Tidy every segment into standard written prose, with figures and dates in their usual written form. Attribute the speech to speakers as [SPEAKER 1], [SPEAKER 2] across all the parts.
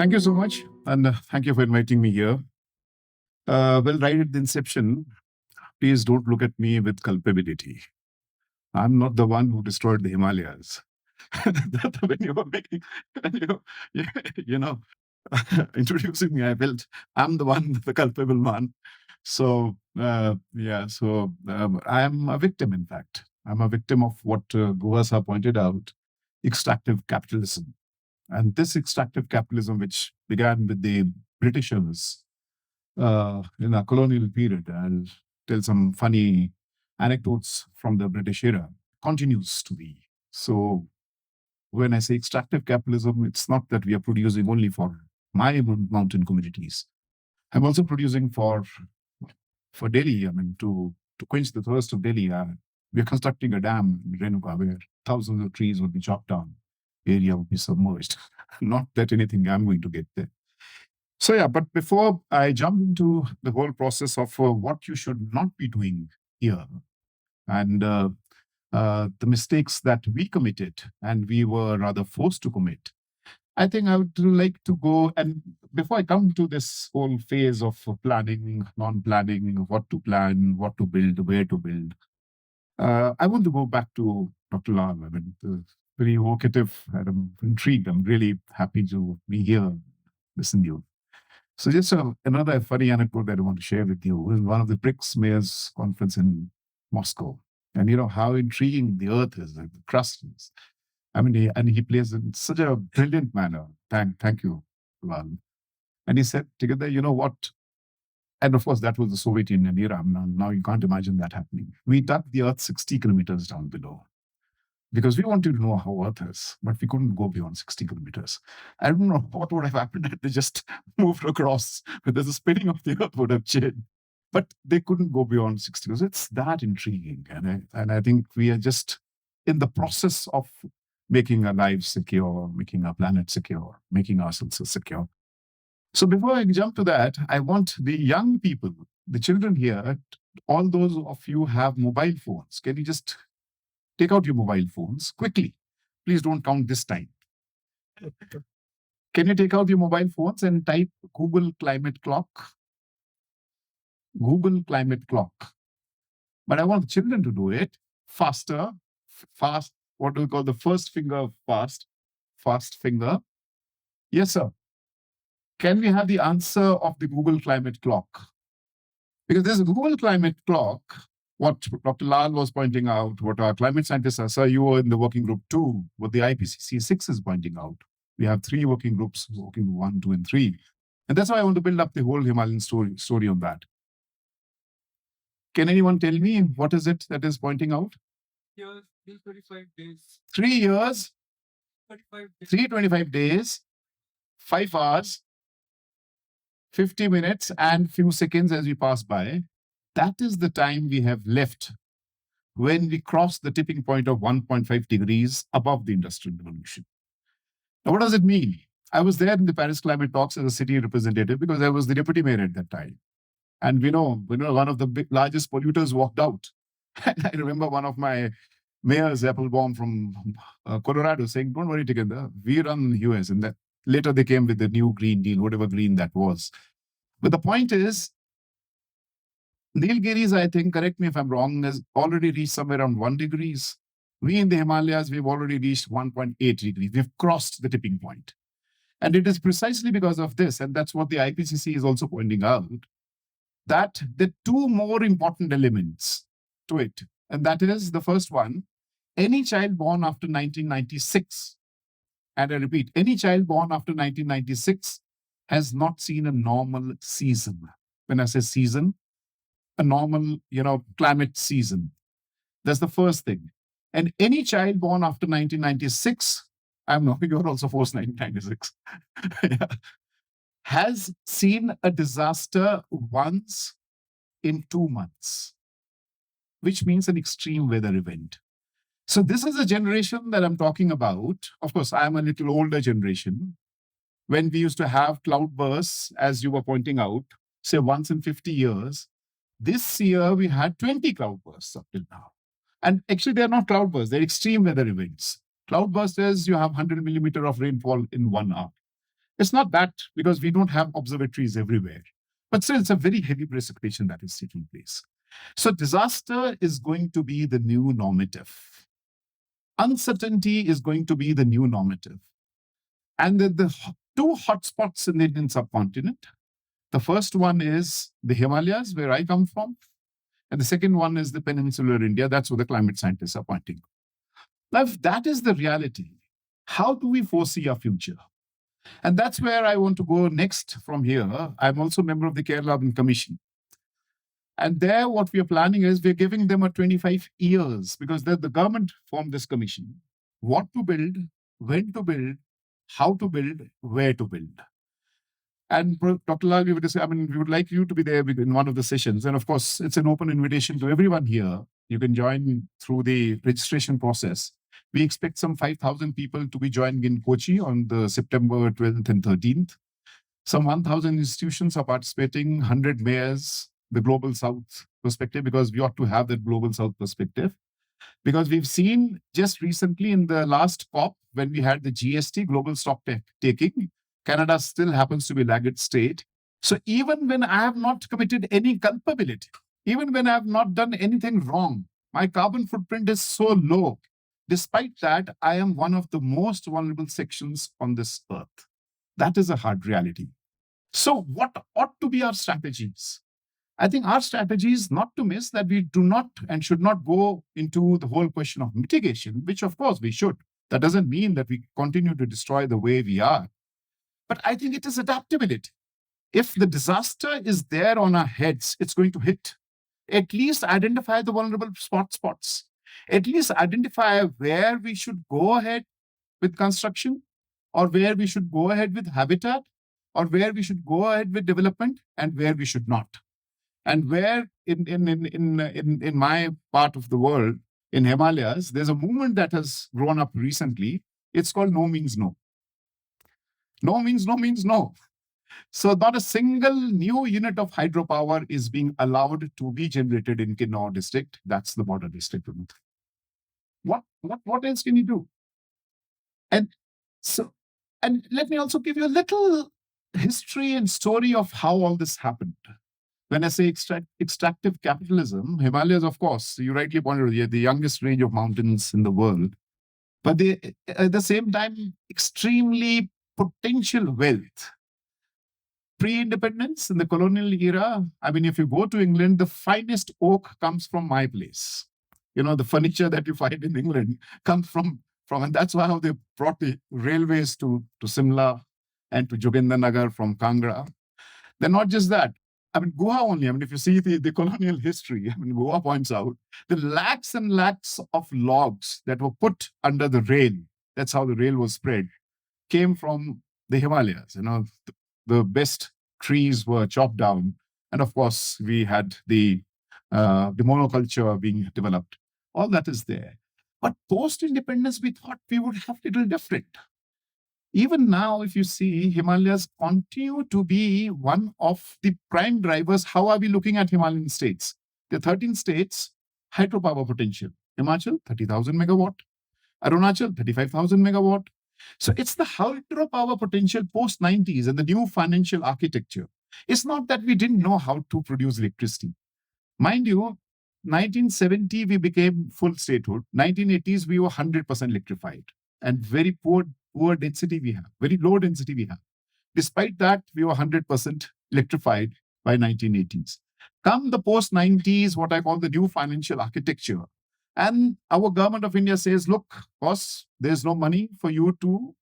[SPEAKER 1] Thank you so much, and thank you for inviting me here. Well, right at the inception, please don't look at me with culpability. I'm not the one who destroyed the Himalayas. When you were making, when you, you know, introducing me, I felt I'm the one, the culpable one. So, I'm a victim, in fact. I'm a victim of what Guhasa pointed out, extractive capitalism. And this extractive capitalism, which began with the Britishers in a colonial period, I'll tell some funny anecdotes from the British era, continues to be. So when I say extractive capitalism, it's not that we are producing only for my mountain communities. I'm also producing for Delhi. I mean, to quench the thirst of Delhi, we are constructing a dam in Renuka where thousands of trees would be chopped down, area would be submerged. Not that anything I'm going to get there. So yeah, but before I jump into the whole process of what you should not be doing here, and the mistakes that we committed and we were rather forced to commit, I think I would like to go, and before I come to this whole phase of planning, non-planning, what to plan, what to build, where to build, I want to go back to Dr. Lal. I mean, very evocative, and I'm intrigued. I'm really happy to be here, listen to you. So just another funny anecdote that I want to share with you is one of the BRICS mayors conference in Moscow. And you know how intriguing the earth is, like the crust is. I mean, and he plays in such a brilliant manner. Thank you, Lal. And he said, together, you know what? And of course, that was the Soviet Union era. Now you can't imagine that happening. We dug the earth 60 kilometers down below because we wanted to know how Earth is, but we couldn't go beyond 60 kilometers. I don't know what would have happened if they just moved across, whether the spinning of the Earth would have changed. But they couldn't go beyond 60 kilometers. It's that intriguing. And I think we are just in the process of making our lives secure, making our planet secure, making ourselves secure. So before I jump to that, I want the young people, the children here, all those of you have mobile phones. Can you just take out your mobile phones quickly? Please don't count this time. Can you take out your mobile phones and type Google Climate Clock? Google Climate Clock. But I want the children to do it faster, fast, what do we call the first finger fast finger. Yes, sir. Can we have the answer of the Google Climate Clock? Because there's a Google Climate Clock, what Dr. Lal was pointing out, what our climate scientists are, sir, you were in the working group 2, what the IPCC 6 is pointing out. We have 3 working groups, working 1, 2, and 3. And that's why I want to build up the whole Himalayan story on that. Can anyone tell me what is it that is pointing out?
[SPEAKER 2] 325 days.
[SPEAKER 1] 3 years,
[SPEAKER 2] 325
[SPEAKER 1] days, 5 hours, 50 minutes, and few seconds as we pass by. That is the time we have left when we cross the tipping point of 1.5 degrees above the Industrial Revolution. Now, what does it mean? I was there in the Paris climate talks as a city representative because I was the deputy mayor at that time. And we know one of the largest polluters walked out. And I remember one of my mayors, Applebaum from Colorado, saying, "Don't worry, Tikender, we run US." And that later they came with the new Green Deal, whatever green that was. But the point is, Nilgiris, I think, correct me if I'm wrong, has already reached somewhere around 1 degrees. We in the Himalayas, we've already reached 1.8 degrees. We've crossed the tipping point. And it is precisely because of this, and that's what the IPCC is also pointing out, that the 2 more important elements to it. And that is the first one, any child born after 1996, and I repeat, any child born after 1996 has not seen a normal season. When I say season, a normal, climate season. That's the first thing. And any child born after 1996, I'm knowing you're also post 1996, has seen a disaster once in 2 months, which means an extreme weather event. So this is a generation that I'm talking about. Of course, I'm a little older generation. When we used to have cloudbursts, as you were pointing out, say once in 50 years, this year we had 20 cloudbursts up till now. And actually, they're not cloudbursts, they're extreme weather events. Cloudburst is you have 100 millimeter of rainfall in 1 hour. It's not that because we don't have observatories everywhere, but still it's a very heavy precipitation that is taking place. So disaster is going to be the new normative. Uncertainty is going to be the new normative. And the two hotspots in the Indian subcontinent, the first one is the Himalayas, where I come from, and the second one is the peninsular India. That's what the climate scientists are pointing. Now, if that is the reality, how do we foresee our future? And that's where I want to go next from here. I'm also a member of the Kerala Urban Commission. And there, what we are planning is we're giving them a 25 years because the government formed this commission. What to build, when to build, how to build, where to build. And Dr. Lal, we would like you to be there in one of the sessions. And of course, it's an open invitation to everyone here. You can join through the registration process. We expect some 5,000 people to be joining in Kochi on the September 12th and 13th. Some 1,000 institutions are participating, 100 mayors, the Global South perspective, because we ought to have that Global South perspective. Because we've seen just recently in the last COP, when we had the GST, global stock taking, Canada still happens to be laggard state. So even when I have not committed any culpability, even when I have not done anything wrong, my carbon footprint is so low. Despite that, I am one of the most vulnerable sections on this earth. That is a hard reality. So what ought to be our strategies? I think our strategy is not to miss that we do not and should not go into the whole question of mitigation, which of course we should. That doesn't mean that we continue to destroy the way we are. But I think it is adaptability. If the disaster is there on our heads, it's going to hit. At least identify the vulnerable spots. At least identify where we should go ahead with construction, or where we should go ahead with habitat, or where we should go ahead with development, and where we should not. And where in my part of the world, in Himalayas, there's a movement that has grown up recently. It's called no means no. No means no means no. So not a single new unit of hydropower is being allowed to be generated in Kinnaur district. That's the border district. What else can you do? And so, and let me also give you a little history and story of how all this happened. When I say extractive capitalism, Himalayas, of course, you rightly pointed out, the youngest range of mountains in the world, but they, at the same time, extremely potential wealth. Pre-independence in the colonial era, I mean, if you go to England, the finest oak comes from my place. You know, the furniture that you find in England comes from, and that's why they brought the railways to Simla and to Jogindernagar from Kangra. Then not just that, I mean, Goa only, I mean, if you see the colonial history, I mean, Goa points out the lakhs and lakhs of logs that were put under the rail, that's how the rail was spread, came from the Himalayas. You know, the best trees were chopped down. And of course, we had the monoculture being developed. All that is there. But post-independence, we thought we would have a little different. Even now, if you see, Himalayas continue to be one of the prime drivers. How are we looking at Himalayan states? The 13 states, hydropower potential. Himachal, 30,000 megawatt. Arunachal, 35,000 megawatt. So it's the hydropower potential post-90s and the new financial architecture. It's not that we didn't know how to produce electricity. Mind you, 1970, we became full statehood. 1980s, we were 100% electrified and very poor density we have, very low density we have. Despite that, we were 100% electrified by 1980s. Come the post-90s, what I call the new financial architecture. And our government of India says, look, boss, there's no money for you to,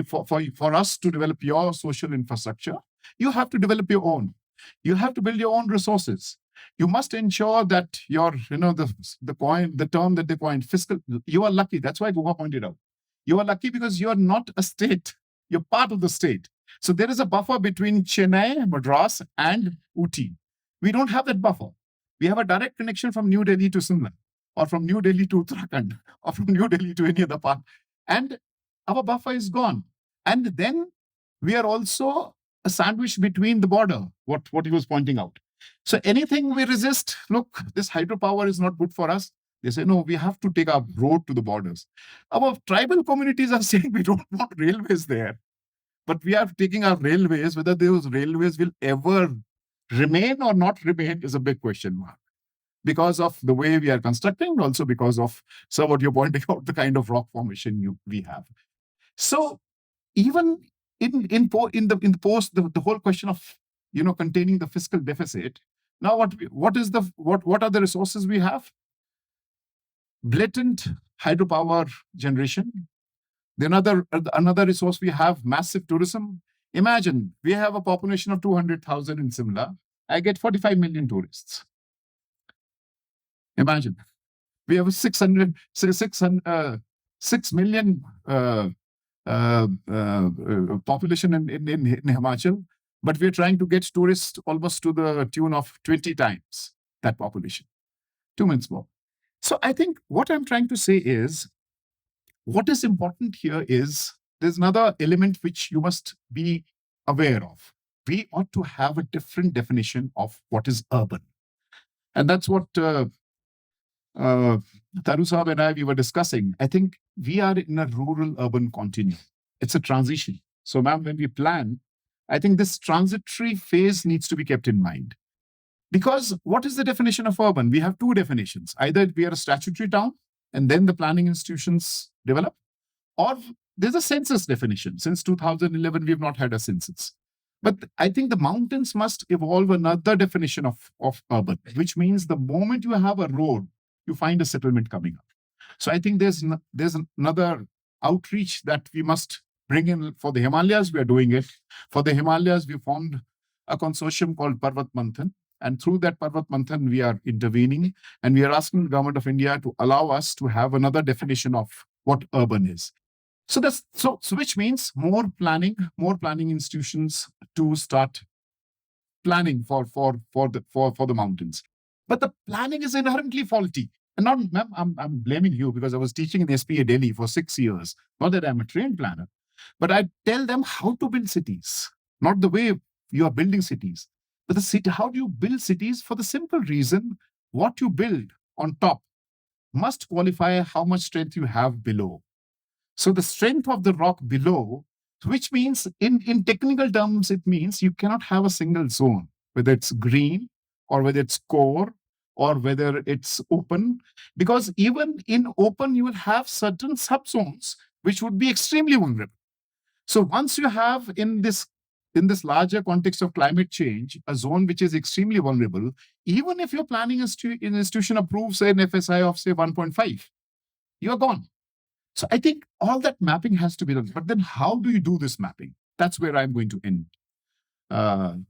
[SPEAKER 1] for us to develop your social infrastructure. You have to develop your own. You have to build your own resources. You must ensure that your, the term that they coined, fiscal, you are lucky. That's why Goa pointed out. You are lucky because you are not a state. You're part of the state. So there is a buffer between Chennai, Madras, and Ooty. We don't have that buffer. We have a direct connection from New Delhi to Simla, or from New Delhi to Uttarakhand, or from New Delhi to any other part. And our buffer is gone. And then we are also a sandwich between the border, what he was pointing out. So anything we resist, look, this hydropower is not good for us. They say, no, we have to take our road to the borders. Our tribal communities are saying we don't want railways there. but we are taking our railways. Whether those railways will ever remain or not remain is a big question mark, because of the way we are constructing, and also because of, so what you're pointing out, the kind of rock formation we have. So even in the post, the whole question of containing the fiscal deficit. Now, what are the resources we have? Blatant hydropower generation. Another resource we have, massive tourism. Imagine we have a population of 200,000 in Simla. I get 45 million tourists. Imagine we have 6 million population in Himachal, but we're trying to get tourists almost to the tune of 20 times that population. 2 minutes more. So I think what I'm trying to say is, what is important here is there's another element which you must be aware of. We ought to have a different definition of what is urban. And that's what Taru Saab and we were discussing. I think we are in a rural-urban continuum. It's a transition. So, ma'am, when we plan, I think this transitory phase needs to be kept in mind. Because what is the definition of urban? We have two definitions. Either we are a statutory town, and then the planning institutions develop, or there's a census definition. Since 2011, we have not had a census. But I think the mountains must evolve another definition of urban, which means the moment you have a road, you find a settlement coming up. So I think there's another outreach that we must bring in. For the Himalayas, we are doing it. For the Himalayas, we formed a consortium called Parvat Manthan. And through that Parvat Manthan, we are intervening, and we are asking the government of India to allow us to have another definition of what urban is. So which means more planning institutions to start planning for the mountains. But the planning is inherently faulty. And not, ma'am, I'm blaming you, because I was teaching in SPA Delhi for 6 years. Not that I'm a trained planner, but I tell them how to build cities, not the way you are building cities. But the city, how do you build cities? For the simple reason, what you build on top must qualify how much strength you have below. So the strength of the rock below, which means in technical terms, it means you cannot have a single zone, whether it's green or whether it's core or whether it's open, because even in open, you will have certain subzones which would be extremely vulnerable. So once you have in this larger context of climate change, a zone which is extremely vulnerable, even if your planning institution approves an FSI of, say, 1.5, you are gone. So I think all that mapping has to be done. But then how do you do this mapping? That's where I'm going to end,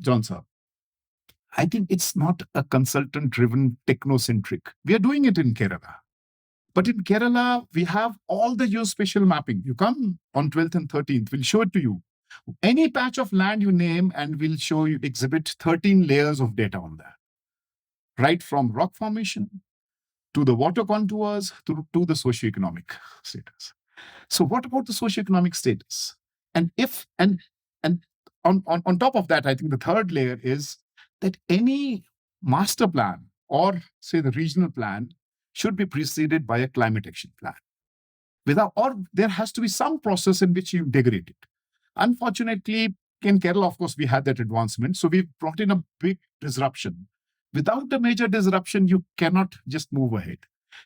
[SPEAKER 1] John sir. I think it's not a consultant-driven, technocentric. We are doing it in Kerala. But in Kerala, we have all the geospatial mapping. You come on 12th and 13th, we'll show it to you. Any patch of land you name, and we'll show you, exhibit 13 layers of data on that. Right from rock formation to the water contours to the socioeconomic status. So what about the socioeconomic status? And on top of that, I think the third layer is that any master plan or, say, the regional plan should be preceded by a climate action plan. Or there has to be some process in which you integrate it. Unfortunately, in Kerala, of course, we had that advancement. So we've brought in a big disruption. Without a major disruption, you cannot just move ahead.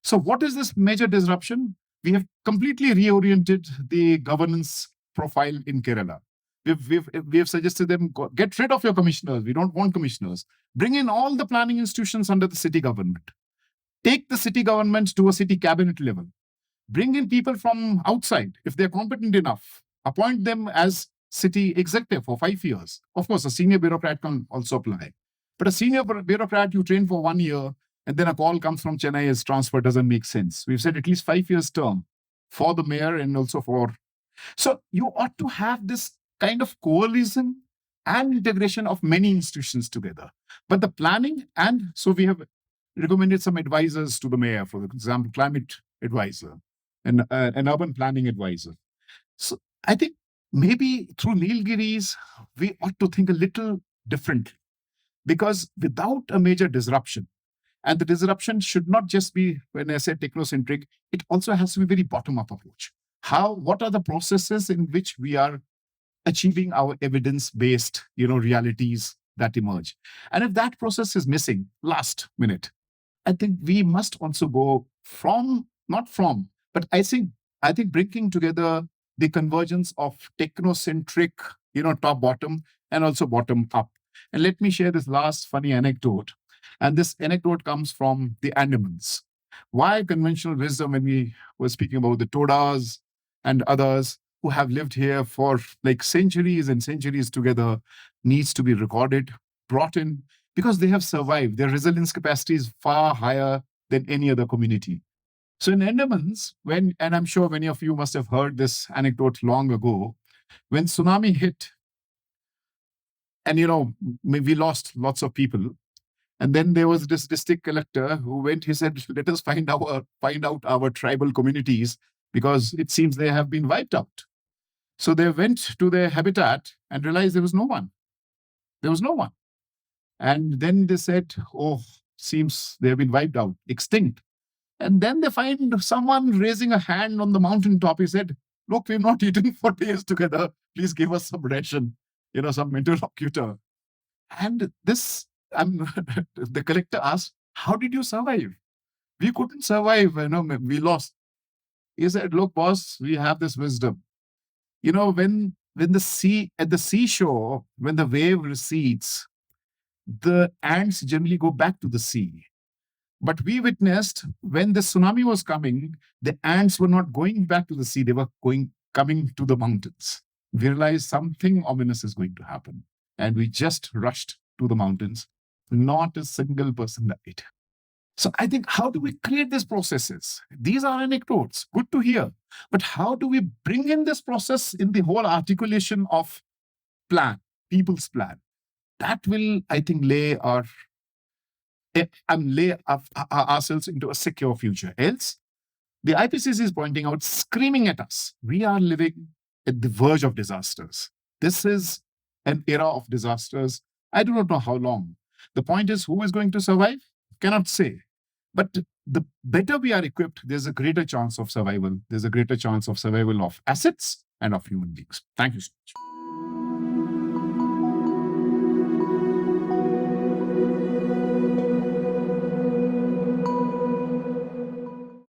[SPEAKER 1] So what is this major disruption? We have completely reoriented the governance profile in Kerala. We have suggested them, get rid of your commissioners. We don't want commissioners. Bring in all the planning institutions under the city government. Take the city government to a city cabinet level. Bring in people from outside, if they're competent enough. Appoint them as city executive for 5 years. Of course, a senior bureaucrat can also apply. But a senior bureaucrat you train for 1 year, and then a call comes from Chennai as transfer, doesn't make sense. We've said at least 5 years term for the mayor and also for... So you ought to have this kind of coalition and integration of many institutions together. But the planning, and so we have recommended some advisors to the mayor, for example, climate advisor and an urban planning advisor. So I think maybe through Nilgiris, we ought to think a little differently, because without a major disruption, and the disruption should not just be, when I say technocentric, it also has to be very bottom-up approach. What are the processes in which we are achieving our evidence-based, realities that emerge. And if that process is missing, last minute, I think we must also go not from, but I think bringing together the convergence of technocentric, top bottom and also bottom up. And let me share this last funny anecdote. And this anecdote comes from the Andamans. Why conventional wisdom when we were speaking about the Todas and others who have lived here for like centuries and centuries together needs to be recorded, brought in, because they have survived. Their resilience capacity is far higher than any other community. So in Andamans, and I'm sure many of you must have heard this anecdote long ago, when tsunami hit, and we lost lots of people. And then there was this district collector who went, he said, let us find out our tribal communities because it seems they have been wiped out. So they went to their habitat and realized there was no one. There was no one. And then they said, oh, seems they have been wiped out, extinct. And then they find someone raising a hand on the mountaintop. He said, look, we've not eaten for days together. Please give us some ration, some interlocutor. And this, the collector asked, how did you survive? We couldn't survive, we lost. He said, look, boss, we have this wisdom. When at the seashore, when the wave recedes, the ants generally go back to the sea. But we witnessed when the tsunami was coming, the ants were not going back to the sea, they were coming to the mountains. We realized something ominous is going to happen. And we just rushed to the mountains. Not a single person died. So I think, how do we create these processes? These are anecdotes, good to hear. But how do we bring in this process in the whole articulation of plan, people's plan? That will, I think, lay ourselves into a secure future. Else, the IPCC is pointing out, screaming at us, we are living at the verge of disasters. This is an era of disasters. I do not know how long. The point is, who is going to survive? Cannot say. But the better we are equipped, there's a greater chance of survival. There's a greater chance of survival of assets and of human beings. Thank you so much.